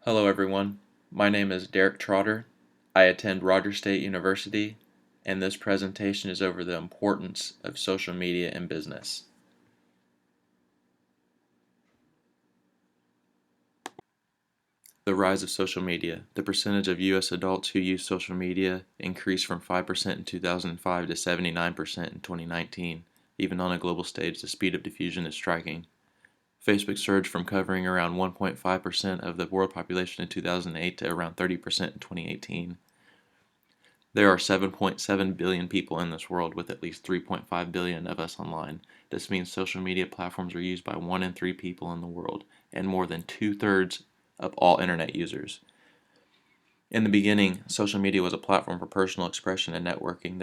Hello everyone, my name is Derek Trotter. I attend Rogers State University, and this presentation is over the importance of social media in business. The rise of social media. The percentage of U.S. adults who use social media increased from 5% in 2005 to 79% in 2019. Even on a global stage, the speed of diffusion is striking. Facebook surged from covering around 1.5% of the world population in 2008 to around 30% in 2018. There are 7.7 billion people in this world, with at least 3.5 billion of us online. This means social media platforms are used by 1 in 3 people in the world, and more than 2/3 of all internet users. In the beginning, social media was a platform for personal expression and networking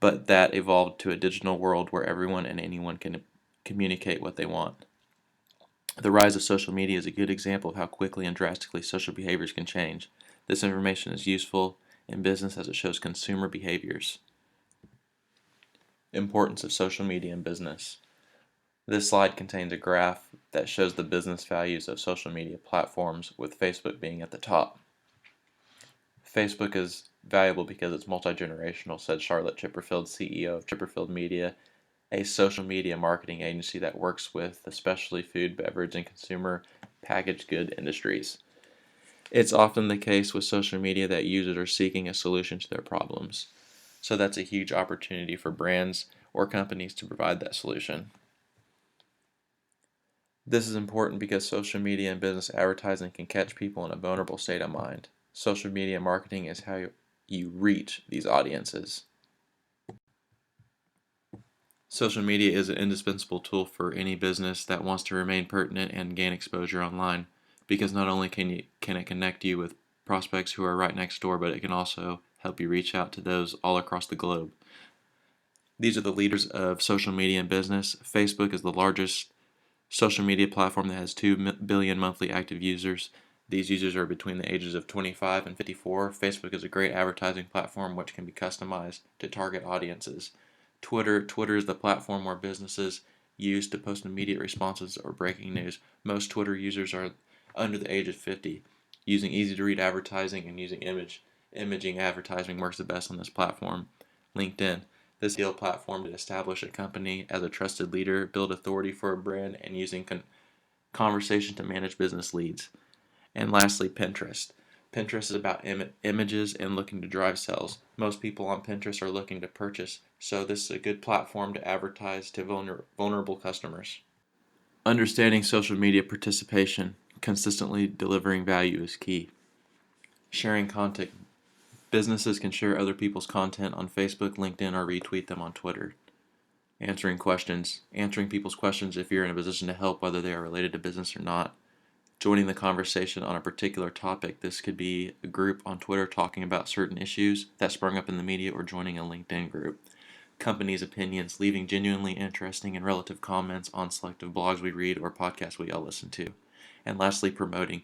but that evolved to a digital world where everyone and anyone can communicate what they want. The rise of social media is a good example of how quickly and drastically social behaviors can change. This information is useful in business as it shows consumer behaviors. Importance of social media in business. This slide contains a graph that shows the business values of social media platforms, with Facebook being at the top. Facebook is valuable because it's multi-generational, said Charlotte Chipperfield, CEO of Chipperfield Media, a social media marketing agency that works with especially food, beverage, and consumer packaged good industries. It's often the case with social media that users are seeking a solution to their problems. So that's a huge opportunity for brands or companies to provide that solution. This is important because social media and business advertising can catch people in a vulnerable state of mind. Social media marketing is how you reach these audiences. Social media is an indispensable tool for any business that wants to remain pertinent and gain exposure online, because not only can it connect you with prospects who are right next door, but it can also help you reach out to those all across the globe. These are the leaders of social media and business. Facebook is the largest social media platform that has 2 billion monthly active users. These users are between the ages of 25 and 54. Facebook is a great advertising platform which can be customized to target audiences. Twitter is the platform where businesses use to post immediate responses or breaking news. Most Twitter users are under the age of 50. Using easy-to-read advertising and using imaging advertising works the best on this platform. LinkedIn. This ideal platform to establish a company as a trusted leader, build authority for a brand, and using conversation to manage business leads. And lastly, Pinterest. Pinterest is about images and looking to drive sales. Most people on Pinterest are looking to purchase, so this is a good platform to advertise to vulnerable customers. Understanding social media participation, consistently delivering value is key. Sharing content. Businesses can share other people's content on Facebook, LinkedIn, or retweet them on Twitter. Answering questions. Answering people's questions if you're in a position to help, whether they are related to business or not. Joining the conversation on a particular topic. This could be a group on Twitter talking about certain issues that sprung up in the media, or joining a LinkedIn group. Companies' opinions. Leaving genuinely interesting and relative comments on selective blogs we read or podcasts we all listen to. And lastly, promoting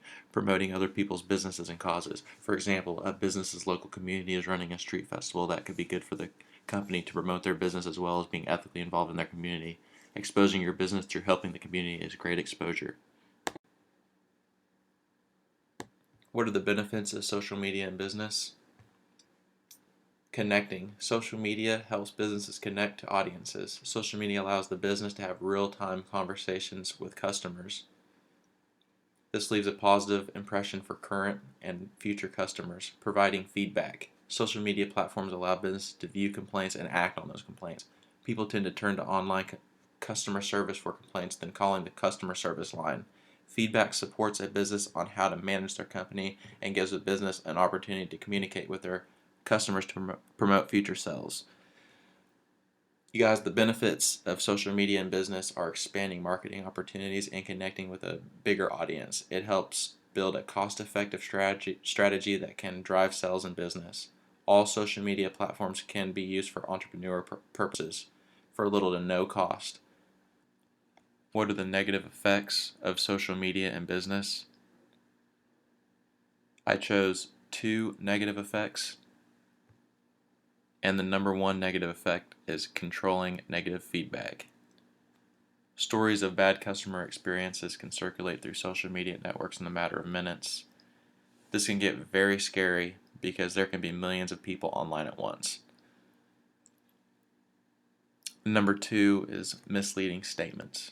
other people's businesses and causes. For example, a business's local community is running a street festival. That could be good for the company to promote their business as well as being ethically involved in their community. Exposing your business through helping the community is great exposure. What are the benefits of social media in business? Connecting. Social media helps businesses connect to audiences. Social media allows the business to have real-time conversations with customers. This leaves a positive impression for current and future customers, providing feedback. Social media platforms allow businesses to view complaints and act on those complaints. People tend to turn to online customer service for complaints than calling the customer service line. Feedback supports a business on how to manage their company and gives a business an opportunity to communicate with their customers to promote future sales. You guys, the benefits of social media in business are expanding marketing opportunities and connecting with a bigger audience. It helps build a cost-effective strategy that can drive sales in business. All social media platforms can be used for entrepreneur purposes for little to no cost. What are the negative effects of social media in business? I chose 2 negative effects. And the number 1 negative effect is controlling negative feedback. Stories of bad customer experiences can circulate through social media networks in a matter of minutes. This can get very scary because there can be millions of people online at once. Number 2 is misleading statements.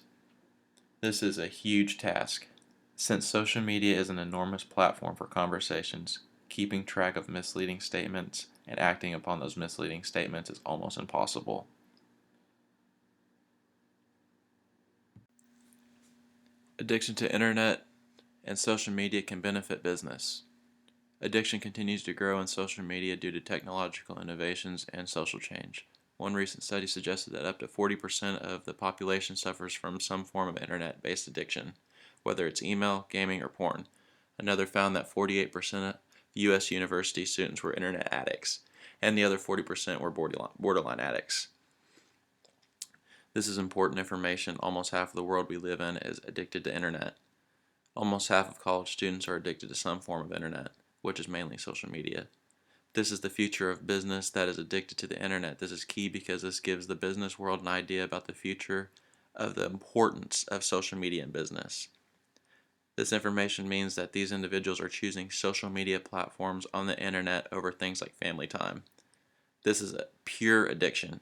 This is a huge task. Since social media is an enormous platform for conversations, keeping track of misleading statements and acting upon those misleading statements is almost impossible. Addiction to internet and social media can benefit business. Addiction continues to grow in social media due to technological innovations and social change. One recent study suggested that up to 40% of the population suffers from some form of internet-based addiction, whether it's email, gaming, or porn. Another found that 48% of U.S. university students were internet addicts, and the other 40% were borderline addicts. This is important information. Almost half of the world we live in is addicted to internet. Almost half of college students are addicted to some form of internet, which is mainly social media. This is the future of business that is addicted to the internet. This is key because this gives the business world an idea about the future of the importance of social media in business. This information means that these individuals are choosing social media platforms on the internet over things like family time. This is a pure addiction.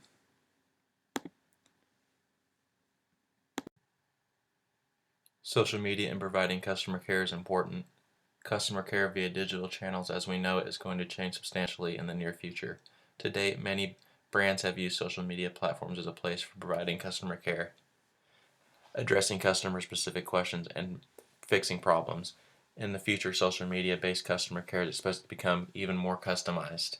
Social media and providing customer care is important. Customer care via digital channels as we know it is going to change substantially in the near future. To date, many brands have used social media platforms as a place for providing customer care, addressing customer-specific questions, and fixing problems. In the future, social media-based customer care is supposed to become even more customized.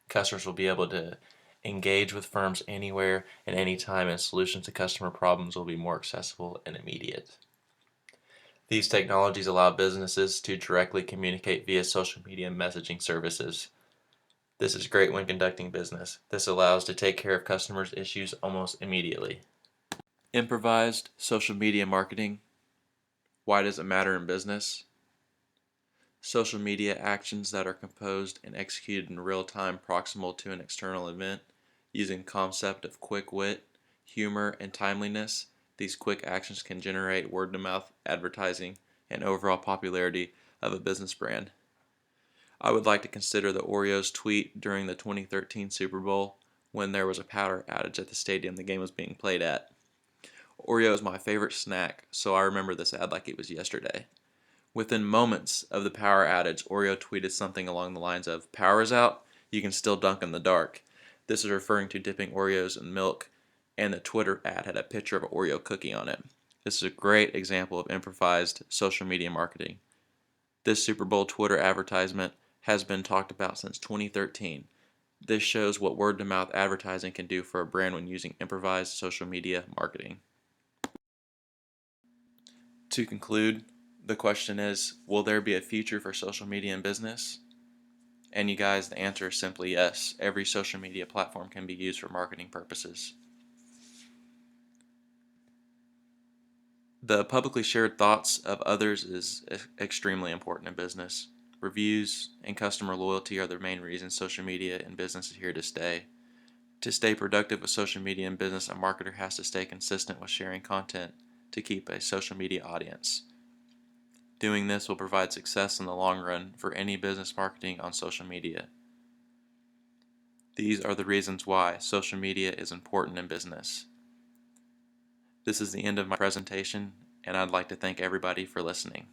Customers will be able to engage with firms anywhere and anytime, and solutions to customer problems will be more accessible and immediate. These technologies allow businesses to directly communicate via social media messaging services. This is great when conducting business. This allows to take care of customers' issues almost immediately. Improvised social media marketing. Why does it matter in business? Social media actions that are composed and executed in real time proximal to an external event using concept of quick wit, humor, and timeliness. These quick actions can generate word-of-mouth advertising and overall popularity of a business brand. I would like to consider the Oreos tweet during the 2013 Super Bowl when there was a power outage at the stadium the game was being played at. Oreo is my favorite snack, so I remember this ad like it was yesterday. Within moments of the power outage, Oreo tweeted something along the lines of, "Power is out, you can still dunk in the dark." This is referring to dipping Oreos in milk, and the Twitter ad had a picture of an Oreo cookie on it. This is a great example of improvised social media marketing. This Super Bowl Twitter advertisement has been talked about since 2013. This shows what word-of-mouth advertising can do for a brand when using improvised social media marketing. To conclude, the question is, will there be a future for social media in business? And you guys, the answer is simply yes. Every social media platform can be used for marketing purposes. The publicly shared thoughts of others is extremely important in business. Reviews and customer loyalty are the main reasons social media in business is here to stay. To stay productive with social media in business, a marketer has to stay consistent with sharing content to keep a social media audience. Doing this will provide success in the long run for any business marketing on social media. These are the reasons why social media is important in business. This is the end of my presentation, and I'd like to thank everybody for listening.